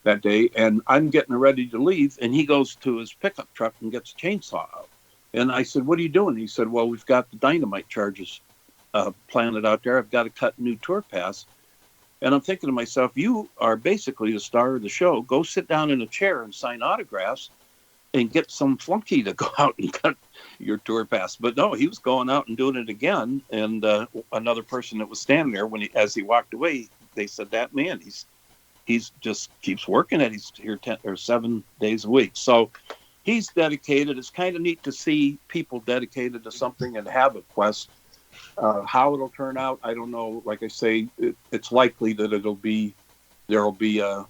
that day, and I'm getting ready to leave, and he goes to his pickup truck and gets a chainsaw out. And I said, "What are you doing?" He said, "Well, we've got the dynamite charges planted out there. I've got to cut a new tour pass." And I'm thinking to myself, you are basically the star of the show. Go sit down in a chair and sign autographs and get some flunky to go out and cut your tour pass. But no, he was going out and doing it again. And another person that was standing there, as he walked away, they said, "That man, he's just keeps working it. He's here 10 or 7 days a week." So he's dedicated. It's kind of neat to see people dedicated to something and have a quest. How it'll turn out, I don't know. Like I say, it's likely that it'll be a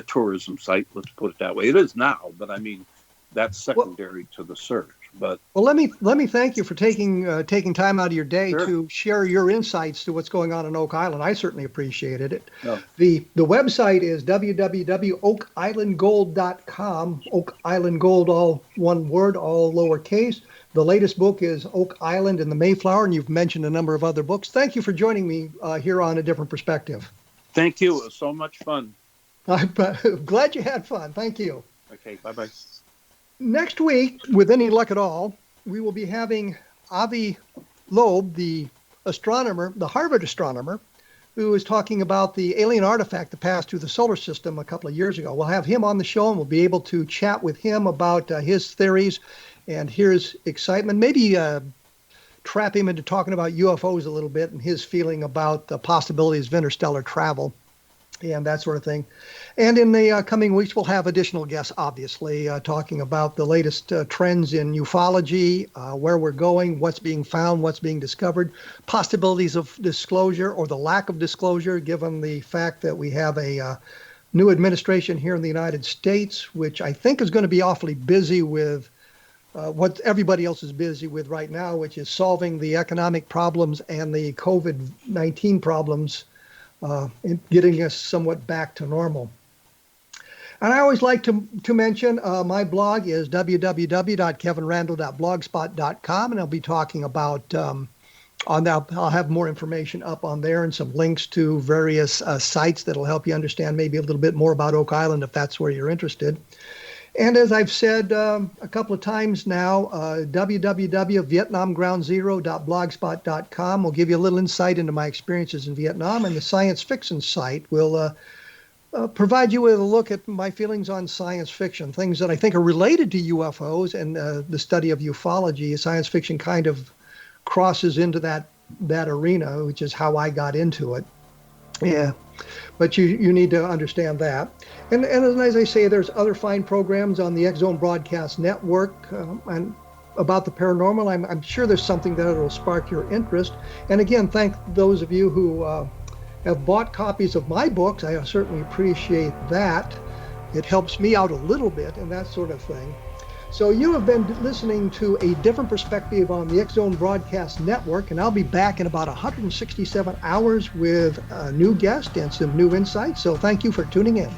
tourism site. Let's put it that way. It is now, but I mean, that's secondary to the search. But let me thank you for taking time out of your day Sure. to share your insights to what's going on in Oak Island. I certainly appreciated it. No. The website is www.oakislandgold.com. Oak Island Gold, all one word, all lowercase. The latest book is Oak Island and the Mayflower, and you've mentioned a number of other books. Thank you for joining me here on A Different Perspective. thank you. It was so much fun. I'm glad you had fun. Thank you. Okay, bye-bye. Next week, with any luck at all, we will be having Avi Loeb, the astronomer, the Harvard astronomer, who is talking about the alien artifact that passed through the solar system a couple of years ago. We'll have him on the show, and we'll be able to chat with him about his theories and his excitement. Maybe trap him into talking about UFOs a little bit and his feeling about the possibilities of interstellar travel and that sort of thing. And in the coming weeks, we'll have additional guests, obviously, talking about the latest trends in ufology, where we're going, what's being found, what's being discovered, possibilities of disclosure or the lack of disclosure, given the fact that we have a new administration here in the United States, which I think is going to be awfully busy with what everybody else is busy with right now, which is solving the economic problems and the COVID-19 problems, and getting us somewhat back to normal. And I always like to mention my blog is www.kevinrandle.blogspot.com, and I'll be talking about I'll have more information up on there and some links to various sites that'll help you understand maybe a little bit more about Oak Island if that's where you're interested. And as I've said a couple of times now, www.vietnamgroundzero.blogspot.com will give you a little insight into my experiences in Vietnam, and the science fiction site will provide you with a look at my feelings on science fiction, things that I think are related to UFOs and the study of ufology. Science fiction kind of crosses into that arena, which is how I got into it. Yeah, but you need to understand that. And as I say, there's other fine programs on the X Zone Broadcast Network and about the paranormal. I'm sure there's something that will spark your interest. And again, thank those of you who have bought copies of my books. I certainly appreciate that. It helps me out a little bit and that sort of thing. So you have been listening to A Different Perspective on the X Zone Broadcast Network, and I'll be back in about 167 hours with a new guest and some new insights. So thank you for tuning in.